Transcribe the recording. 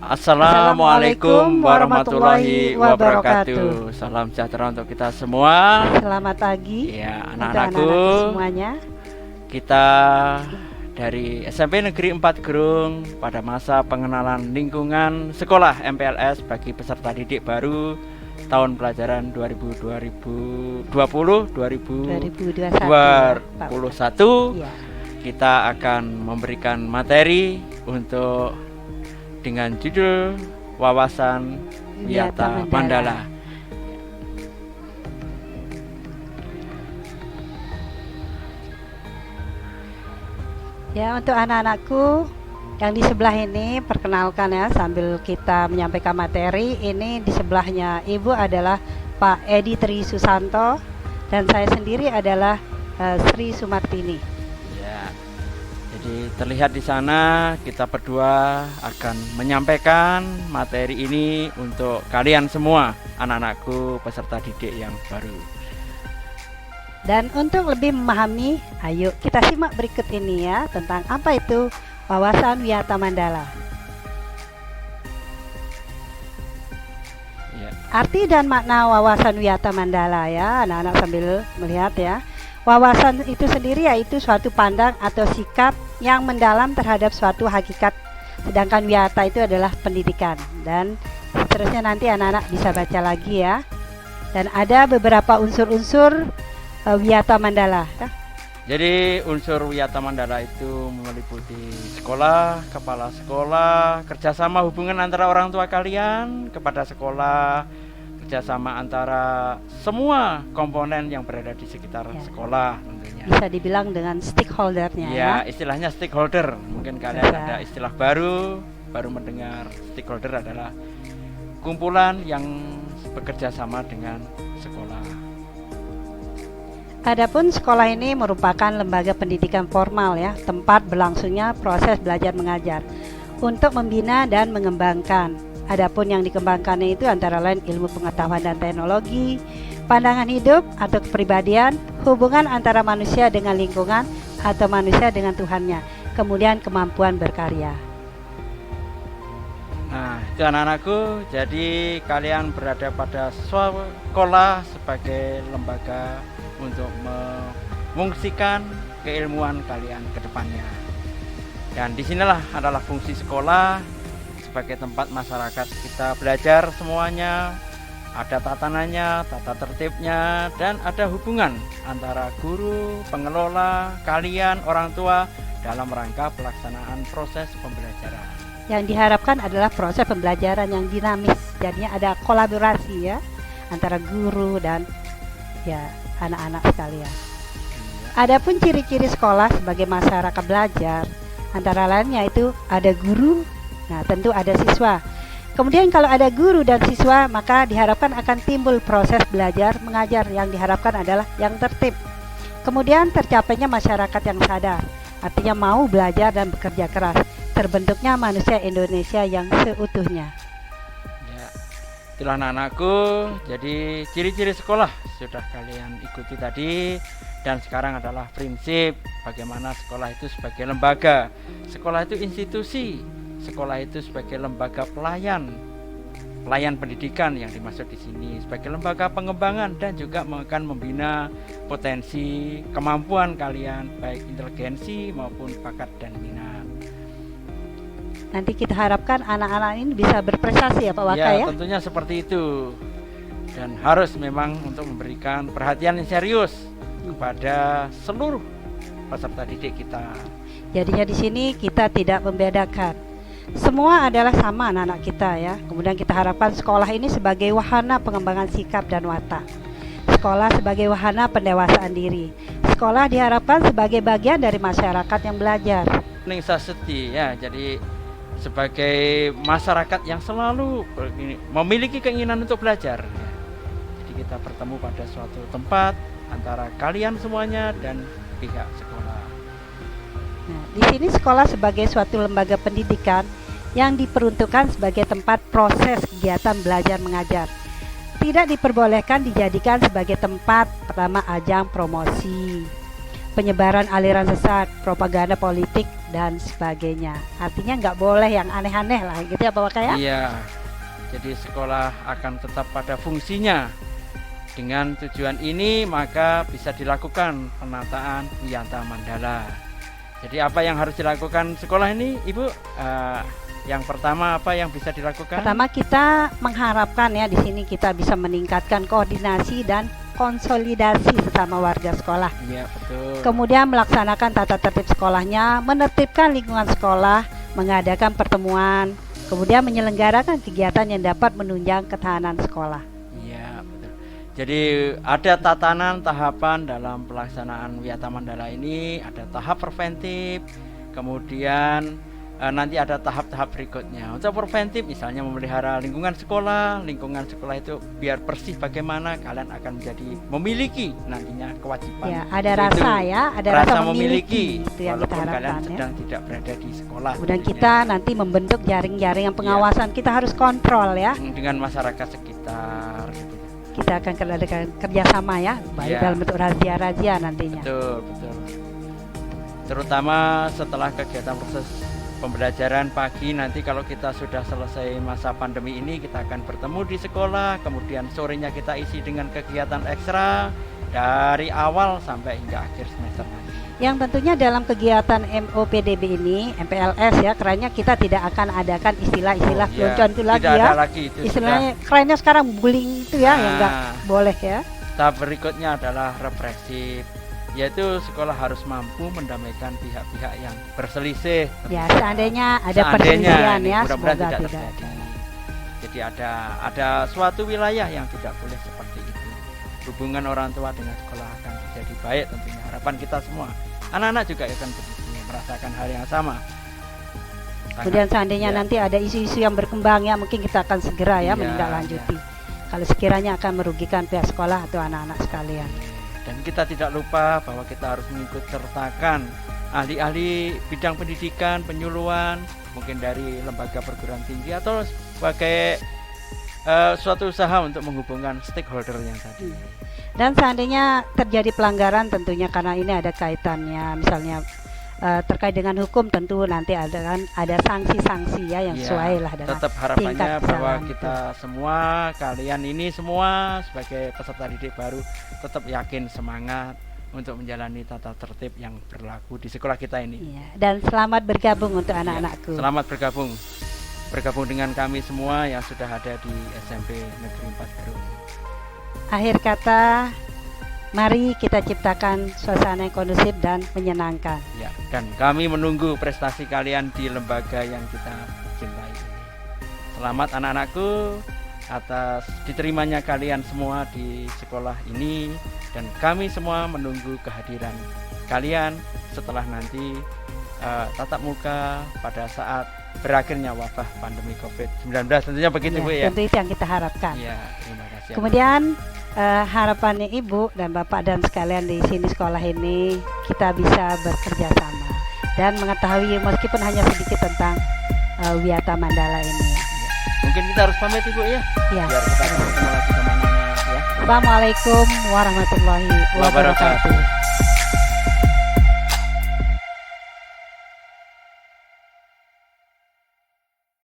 Assalamualaikum warahmatullahi wabarakatuh. Salam sejahtera untuk kita semua. Selamat pagi Ya, untuk anak-anakku. anak-anak semuanya. Kita dari SMP Negeri 4 Gerung pada masa pengenalan lingkungan sekolah MPLS bagi peserta didik baru tahun pelajaran 2020 2021. Ya. Kita akan memberikan materi untuk dengan judul Wawasan Wiyata Mandala. Ya, untuk anak-anakku yang di sebelah ini, perkenalkan ya sambil kita menyampaikan materi. Ini di sebelahnya Ibu adalah Pak Edi Tri Susanto dan saya sendiri adalah Sri Sumartini. Ya, jadi terlihat di sana kita berdua akan menyampaikan materi ini untuk kalian semua, anak-anakku peserta didik yang baru. Dan untuk lebih memahami, ayo kita simak berikut ini ya tentang apa itu wawasan wiyata mandala. Ya. Arti dan makna wawasan wiyata mandala ya, anak-anak sambil melihat ya. Wawasan itu sendiri yaitu suatu pandang atau sikap yang mendalam terhadap suatu hakikat. Sedangkan wiyata itu adalah pendidikan. Dan seterusnya nanti anak-anak bisa baca lagi ya. Dan ada beberapa unsur-unsur wiyata mandala. Jadi unsur wiyata mandala itu meliputi sekolah, kepala sekolah, kerjasama hubungan antara orang tua kalian kepada sekolah, kerjasama antara semua komponen yang berada di sekitar sekolah tentunya. Bisa dibilang dengan stakeholdernya ya. Istilahnya stakeholder. Mungkin kalian ada istilah baru mendengar. Stakeholder adalah kumpulan yang bekerja sama dengan sekolah. Adapun sekolah ini merupakan lembaga pendidikan formal ya, tempat berlangsungnya proses belajar mengajar untuk membina dan mengembangkan. Adapun yang dikembangkannya itu antara lain ilmu pengetahuan dan teknologi, pandangan hidup atau kepribadian, hubungan antara manusia dengan lingkungan atau manusia dengan Tuhannya, kemudian kemampuan berkarya. Nah, itu anak-anakku, jadi kalian berada pada sekolah sebagai lembaga untuk memungsikan keilmuan kalian ke depannya. Dan disinilah adalah fungsi sekolah sebagai tempat masyarakat kita belajar semuanya. Ada tatanannya, tata tertibnya, dan ada hubungan antara guru, pengelola, kalian, orang tua dalam rangka pelaksanaan proses pembelajaran. Yang diharapkan adalah proses pembelajaran yang dinamis. Jadinya ada kolaborasi ya antara guru dan ya anak-anak sekalian. Adapun ciri-ciri sekolah sebagai masyarakat belajar antara lain yaitu ada guru, nah tentu ada siswa. Kemudian kalau ada guru dan siswa maka diharapkan akan timbul proses belajar mengajar yang diharapkan adalah yang tertib. Kemudian tercapainya masyarakat yang sadar, artinya mau belajar dan bekerja keras. Terbentuknya manusia Indonesia yang seutuhnya. Itulah anak-anakku, jadi ciri-ciri sekolah sudah kalian ikuti tadi. Dan sekarang adalah prinsip bagaimana sekolah itu sebagai lembaga. Sekolah itu institusi, sekolah itu sebagai lembaga pelayan pendidikan yang dimaksud di sini, sebagai lembaga pengembangan dan juga akan membina potensi kemampuan kalian baik inteligensi maupun bakat dan minat. Nanti kita harapkan anak-anak ini bisa berprestasi ya Pak Waka ya? Tentunya seperti itu. Dan harus memang untuk memberikan perhatian yang serius kepada seluruh peserta didik kita. Jadinya di sini kita tidak membedakan. Semua adalah sama anak-anak kita ya. Kemudian kita harapkan sekolah ini sebagai wahana pengembangan sikap dan watak. Sekolah sebagai wahana pendewasaan diri. Sekolah diharapkan sebagai bagian dari masyarakat yang belajar. Ningsaseti ya, jadi sebagai masyarakat yang selalu memiliki keinginan untuk belajar. Jadi kita bertemu pada suatu tempat antara kalian semuanya dan pihak sekolah. Nah, di sini sekolah sebagai suatu lembaga pendidikan yang diperuntukkan sebagai tempat proses kegiatan belajar mengajar. Tidak diperbolehkan dijadikan sebagai tempat pertama ajang promosi, penyebaran aliran sesat, propaganda politik, dan sebagainya. Artinya nggak boleh yang aneh-aneh lah gitu ya Pak Waka ya. Iya. Jadi sekolah akan tetap pada fungsinya. Dengan tujuan ini maka bisa dilakukan penataan Wiyata Mandala. Jadi apa yang harus dilakukan sekolah ini, Ibu? Yang pertama apa yang bisa dilakukan? Pertama kita mengharapkan ya di sini kita bisa meningkatkan koordinasi dan konsolidasi sesama warga sekolah. Iya, betul. Kemudian melaksanakan tata tertib sekolahnya, menertibkan lingkungan sekolah, mengadakan pertemuan, kemudian menyelenggarakan kegiatan yang dapat menunjang ketahanan sekolah. Iya, betul. Jadi ada tatanan tahapan dalam pelaksanaan Wiyata Mandala ini, ada tahap preventif, kemudian nanti ada tahap-tahap berikutnya. Untuk preventif misalnya memelihara lingkungan sekolah itu biar bersih, bagaimana kalian akan memiliki nantinya kewajiban. Ya, ada rasa ya, ada rasa memiliki itu yang kita walaupun kalian harapkan ya. sedang tidak berada di sekolah. Kemudian kita nanti membentuk jaring-jaring yang pengawasan, kita harus kontrol ya. Dengan masyarakat sekitar gitu. Kita akan kerjasama ya, baik Ya. dalam bentuk razia-razia nantinya. Betul. Terutama setelah kegiatan proses pembelajaran pagi, nanti kalau kita sudah selesai masa pandemi ini, kita akan bertemu di sekolah, kemudian sorenya kita isi dengan kegiatan ekstra dari awal sampai hingga akhir semester nanti. Yang tentunya dalam kegiatan MOPDB ini, MPLS ya, kerennya kita tidak akan adakan istilah-istilah peloncoan itu lagi tidak ya. ada lagi itu. Istilahnya kerennya sekarang bullying itu ya, yang nggak boleh ya. Tahap berikutnya adalah represif, yaitu sekolah harus mampu mendamaikan pihak-pihak yang berselisih. Ya, seandainya ada perselisihan ini ya, mudah-mudahan semoga tidak tidak terjadi. ada. Jadi ada suatu wilayah yang tidak boleh seperti itu. Hubungan orang tua dengan sekolah akan menjadi baik tentunya. Harapan kita semua. Anak-anak juga akan begitu, merasakan hal yang sama. Kemudian seandainya nanti ada isu-isu yang berkembang ya, mungkin kita akan segera ya menindaklanjuti. Kalau sekiranya akan merugikan pihak sekolah atau anak-anak sekalian. Dan kita tidak lupa bahwa kita harus mengikut sertakan ahli-ahli bidang pendidikan, penyuluhan, mungkin dari lembaga perguruan tinggi atau sebagai suatu usaha untuk menghubungkan stakeholder yang tadi. Dan seandainya terjadi pelanggaran tentunya karena ini ada kaitannya misalnya terkait dengan hukum, tentu nanti ada sanksi-sanksi ya yang sesuai lah dengan tetap harapannya tingkat bahwa kesalahan kita semua, kalian ini semua sebagai peserta didik baru tetap yakin semangat untuk menjalani tata tertib yang berlaku di sekolah kita ini. Iya, dan selamat bergabung untuk anak-anakku. Selamat bergabung dengan kami semua yang sudah ada di SMP Negeri 4 Garut. Akhir kata, mari kita ciptakan suasana yang kondusif dan menyenangkan. Ya, dan kami menunggu prestasi kalian di lembaga yang kita cintai. Selamat anak-anakku atas diterimanya kalian semua di sekolah ini, dan kami semua menunggu kehadiran kalian setelah nanti tatap muka pada saat berakhirnya wabah pandemi COVID-19. Tentunya begitu Bu ya. Tentu itu yang kita harapkan. Ya, terima kasih. Kemudian harapannya Ibu dan Bapak dan sekalian di sini sekolah ini kita bisa bekerja sama dan mengetahui meskipun hanya sedikit tentang Wiyata Mandala ini. Mungkin kita harus pamit Ibu ya. Ya. Biar kita ketemu lagi sama anak-anak ya. Assalamualaikum warahmatullahi wabarakatuh.